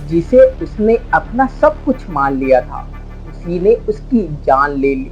जिसे उसने अपना सब कुछ मान लिया था, उसी ने उसकी जान ले ली।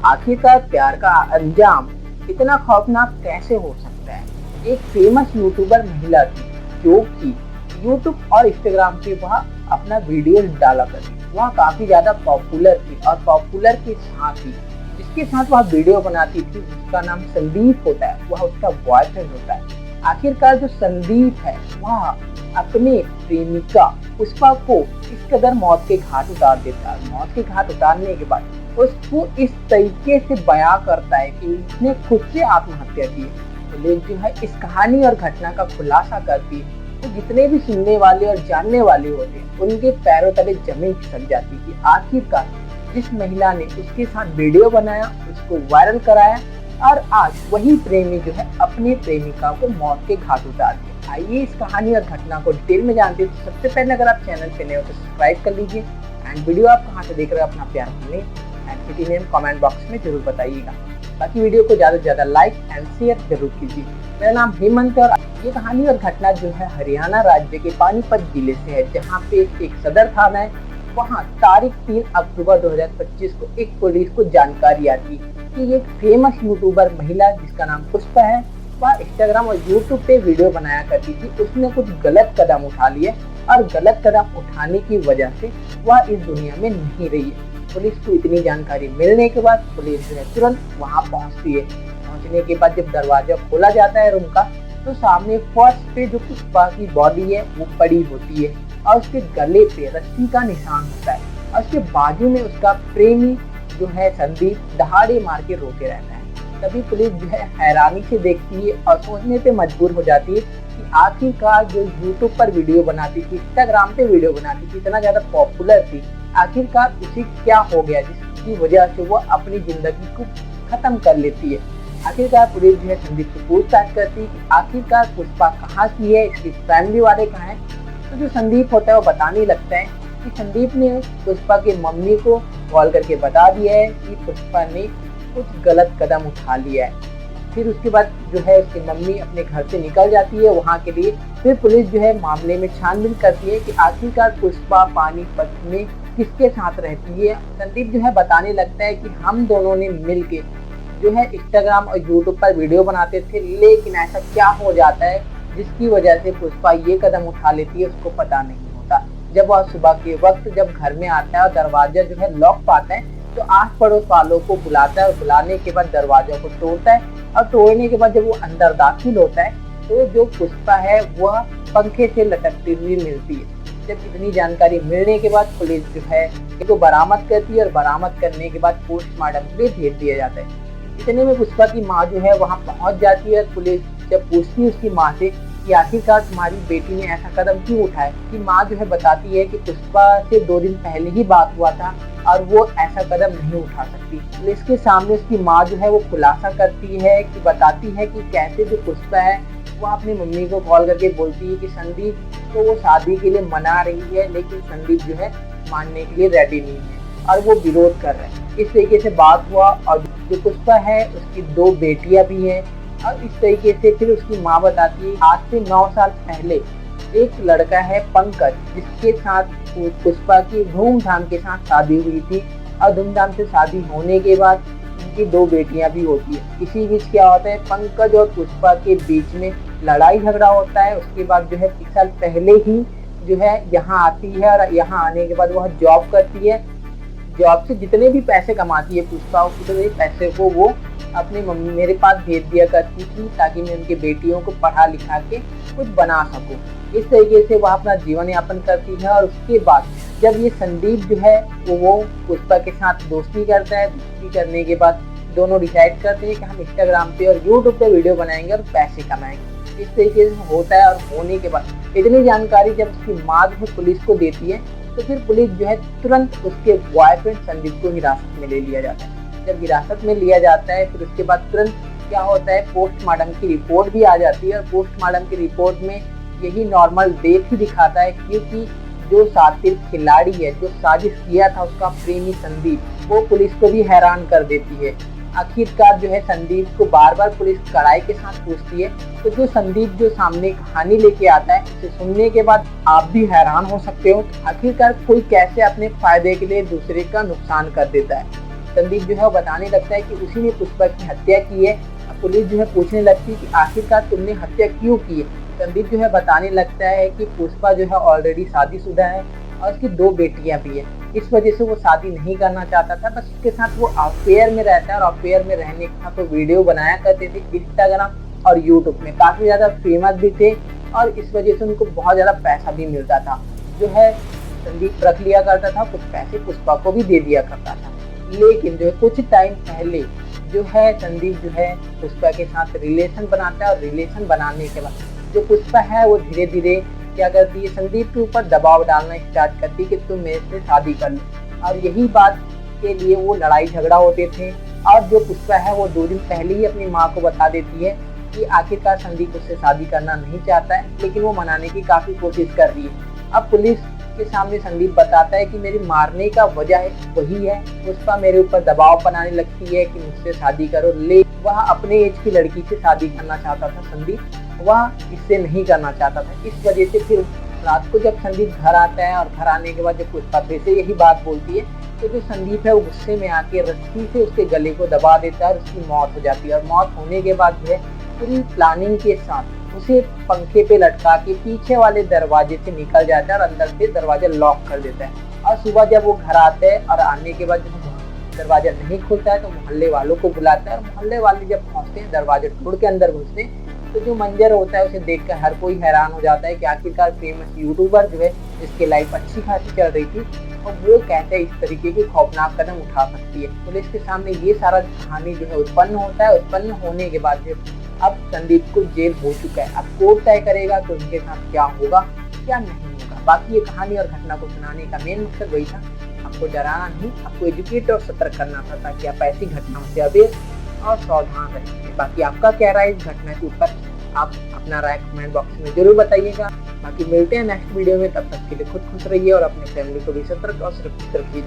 आखिरकार प्यार का अंजाम इतना खौफनाक कैसे हो सकता है? एक फेमस यूट्यूबर महिला थी जो कि यूट्यूब और इंस्टाग्राम पे वह अपना वीडियोस डाला करती। वह काफी ज्यादा पॉपुलर थी और पॉपुलर के साथ ही जिसके साथ वह वीडियो बनाती थी उसका नाम संदीप होता है, वह उसका बॉयफ्रेंड होता है। आखिरकार जो संदीप है वह अपने प्रेमिका पुष्पा को इस कदर मौत के घाट उतार देता है। मौत के घाट उतारने के बाद उसको इस तरीके से बयां करता है कि उसने खुद से आत्महत्या की। पुलिस जो है इस कहानी और घटना का खुलासा करती है तो जितने भी सुनने वाले और जानने वाले होते हैं उनके पैरों तले जमीन खिसक जाती है। आखिरकार जिस महिला ने उसके साथ वीडियो बनाया, उसको वायरल कराया और आज वही प्रेमी जो है अपनी प्रेमिका को मौत के घाट उतार दिया। आइए इस कहानी और घटना को डिटेल में जानते हैं। तो सबसे पहले अगर आप चैनल पे नए हो तो सब्सक्राइब कर लीजिए एंड वीडियो आप कहाँ से देख रहे हो अपना प्यार comment and city name comment box में जरूर बताइएगा। बाकी वीडियो को ज्यादा से ज्यादा लाइक एंड शेयर जरूर कीजिए। मेरा नाम हेमंत और ये कहानी और घटना जो है हरियाणा राज्य के पानीपत जिले से है, जहाँ पे एक सदर थाना है। वहाँ तारीख 3 अक्टूबर 2025 को एक पुलिस को जानकारी आती कि एक फेमस यूट्यूबर महिला जिसका नाम पुष्पा है, वह इंस्टाग्राम और यूट्यूब पे वीडियो बनाया करती थी। उसने कुछ गलत कदम उठा लिए और गलत कदम उठाने की वजह से वह इस दुनिया में नहीं रही है। पुलिस को इतनी जानकारी मिलने के बाद पुलिस जो है तुरंत वहाँ पहुँचती है। पहुँचने के बाद जब दरवाजा खोला जाता है रूम का तो सामने फर्श पे जो पुष्पा की बॉडी है वो पड़ी होती है और उसके गले पे रस्सी का निशान होता है और उसके बाजू में उसका प्रेमी जो है संदीप दहाड़े मार के रोके रहता है। तभी पुलिस जो है हैरानी से देखती है और सोचने पे मजबूर हो जाती है कि आखिरकार जो यूट्यूब पर वीडियो बनाती थी, इंस्टाग्राम पे वीडियो बनाती थी, इतना ज्यादा पॉपुलर थी, आखिरकार उसे क्या हो गया जिसकी वजह से वो अपनी जिंदगी को खत्म कर लेती है। आखिरकार पुलिस जो है संदीप से पूछताछ करती है कि आखिरकार पुष्पा कहाँ की है, इसकी फैमिली वाले कहाँ हैं। तो जो संदीप होता है वो बताने लगता है कि संदीप ने पुष्पा के मम्मी को कॉल करके बता दिया है कि पुष्पा ने कुछ गलत कदम उठा लिया है। फिर उसके बाद जो है उसकी मम्मी अपने घर से निकल जाती है वहाँ के लिए। फिर पुलिस जो है मामले में छानबीन करती है कि आखिरकार पुष्पा पानीपत में किसके साथ रहती है। संदीप जो है बताने लगता है कि हम दोनों ने मिलके जो है इंस्टाग्राम और यूट्यूब पर वीडियो बनाते थे, लेकिन ऐसा क्या हो जाता है जिसकी वजह से पुष्पा ये कदम उठा लेती है उसको पता नहीं होता। जब वह सुबह के वक्त जब घर में आता है और दरवाजा जो है लॉक पाता है तो आस पड़ोस वालों को बुलाता है और बुलाने के बाद दरवाजा को तोड़ता है और तोड़ने के बाद जब वो अंदर दाखिल होता है तो जो पुष्पा है वह पंखे से लटकती हुई मिलती है। जब इतनी जानकारी मिलने के बाद पुलिस जो है इसको बरामद करती है और बरामद करने के बाद पोस्टमार्टम के लिए भेज दिया जाता है। इतने में पुष्पा की माँ जो है वहाँ पहुँच जाती है। पुलिस जब पूछती है उसकी माँ से कि आखिरकार तुम्हारी बेटी ने ऐसा कदम क्यों उठाया, कि माँ जो है बताती है कि पुष्पा से 2 दिन पहले ही बात हुआ था और वो ऐसा कदम नहीं उठा सकती। पुलिस के सामने उसकी माँ जो है वो खुलासा करती है कि बताती है कि कैसे जो पुष्पा है वो अपनी मम्मी को कॉल करके बोलती है कि संदीप तो वो शादी के लिए मना रही है, लेकिन संदीप जो है मानने के लिए रेडी नहीं है और वो विरोध कर रहे हैं। इस तरीके से बात हुआ और जो पुष्पा है उसकी 2 बेटियां भी हैं और इस तरीके से फिर उसकी माँ बताती है आज से 9 साल पहले एक लड़का है पंकज जिसके साथ पुष्पा की धूमधाम के साथ शादी हुई थी और धूमधाम से शादी होने के बाद उनकी 2 बेटियां भी होती है। इसी बीच क्या होता है पंकज और पुष्पा के बीच में लड़ाई झगड़ा होता है। उसके बाद जो है 1 साल पहले ही जो है यहाँ आती है और यहाँ आने के बाद वह जॉब करती है। जॉब से जितने भी पैसे कमाती है पुष्पा उतने पैसे को वो अपनी मम्मी मेरे पास भेज दिया करती थी ताकि मैं उनके बेटियों को पढ़ा लिखा के कुछ बना सकूं। इस तरीके से वह अपना जीवन यापन करती है और उसके बाद जब ये संदीप जो है वो पुष्पा के साथ दोस्ती करता है। दोस्ती करने के बाद दोनों डिसाइड करते हैं कि हम इंस्टाग्राम पे और यूट्यूब पे वीडियो बनाएंगे और पैसे कमाएंगे। इस तरीके से होता है और होने के बाद इतनी जानकारी जब उसकी माँ जो है पुलिस को देती है तो फिर पुलिस जो है तुरंत उसके बॉयफ्रेंड संदीप को हिरासत में ले लिया जाता है। जब हिरासत में लिया जाता है फिर उसके बाद तुरंत क्या होता है पोस्टमार्टम की रिपोर्ट भी आ जाती है और पोस्टमार्टम की रिपोर्ट में यही नॉर्मल डेथ ही दिखाता है, क्योंकि जो शातिर खिलाड़ी है जो साजिश किया था उसका प्रेमी संदीप वो पुलिस को भी हैरान कर देती है। आखिरकार जो है संदीप को बार बार पुलिस कड़ाई के साथ पूछती है। तो जो संदीप जो सामने कहानी लेके आता है, उसे सुनने के बाद आप भी हैरान हो सकते हो आखिरकार कोई कैसे अपने फायदे के लिए दूसरे का नुकसान कर देता है। संदीप जो है वो बताने लगता है कि उसी ने पुष्पा की हत्या की है। पुलिस जो है पूछने लगती है कि आखिरकार तुमने हत्या क्यों की है। संदीप जो है बताने लगता है कि पुष्पा जो है ऑलरेडी शादीशुदा है और उसकी 2 बेटियां भी है। इस वजह से वो शादी नहीं करना चाहता था, बस उसके साथ वो अफेयर में रहता है और अफेयर में रहने का तो वीडियो बनाया करते थे इंस्टाग्राम और यूट्यूब में, काफी ज्यादा फेमस भी थे और इस वजह से उनको बहुत ज्यादा पैसा भी मिलता था। जो है संदीप रख लिया करता था, कुछ पैसे पुष्पा को भी दे दिया करता था। लेकिन जो है कुछ टाइम पहले जो है संदीप जो है पुष्पा के साथ रिलेशन बनाता है और रिलेशन बनाने के बाद जो पुष्पा है वो धीरे धीरे क्या करती है, संदीप के ऊपर दबाव डालना स्टार्ट करती है कि तुम मेरे से शादी कर लो। और यही बात के लिए वो लड़ाई झगड़ा होते थे। और जो पुष्पा है वो 2 दिन पहले ही अपनी माँ को बता देती है कि आखिरकार संदीप उससे शादी करना नहीं चाहता है, लेकिन वो मनाने की काफी कोशिश कर रही है। अब पुलिस के सामने संदीप बताता है कि मेरी मारने का वजह वही है, पुष्पा मेरे ऊपर दबाव बनाने लगती है कि मुझसे शादी करो। ले वह अपने एज की लड़की से शादी करना चाहता था संदीप, वह इससे नहीं करना चाहता था। इस वजह से फिर रात को जब संदीप घर आता है और घर आने के बाद जब पुष्पा फिर से यही बात बोलती है, तो जो संदीप है वो गुस्से में आके रस्सी से उसके गले को दबा देता है और उसकी मौत हो जाती है। और मौत होने के बाद जो है पूरी प्लानिंग के साथ उसे पंखे पे लटका के पीछे वाले दरवाजे से निकल जाता है और अंदर से दरवाजा लॉक कर देता है। और सुबह जब वो घर आते हैं और आने के बाद जब दरवाजा नहीं खुलता है तो मोहल्ले वालों को बुलाता है और मोहल्ले वाले जब पहुंचते हैं दरवाजा तोड़ के अंदर घुसते हैं, तो जो मंजर होता है उसे देखकर हर कोई हैरान हो जाता है कि आखिरकार फेमस यूट्यूबर जो है जिसकी लाइफ अच्छी खासी चल रही थी और वो कैसे इस तरीके की खौफनाक कदम उठा सकती है। पुलिस के सामने ये सारा कहानी जो है उत्पन्न होता है। उत्पन्न होने के बाद जो अब संदीप को जेल हो चुका है, अब कोर्ट तय करेगा कि उनके साथ क्या होगा क्या नहीं होगा। बाकी ये कहानी और घटना को सुनाने का मेन मकसद वही था, आपको डराना नहीं, आपको एजुकेट और सतर्क करना था ताकि आप ऐसी घटनाओं से अवेयर और सावधान रहें। बाकी आपका क्या राय इस घटना के ऊपर, आप अपना राय कमेंट बॉक्स में जरूर बताइएगा। बाकी मिलते हैं नेक्स्ट वीडियो में, तब तक के लिए खुद खुश रहिए और अपने फैमिली को भी सतर्क और सुरक्षित रखिए।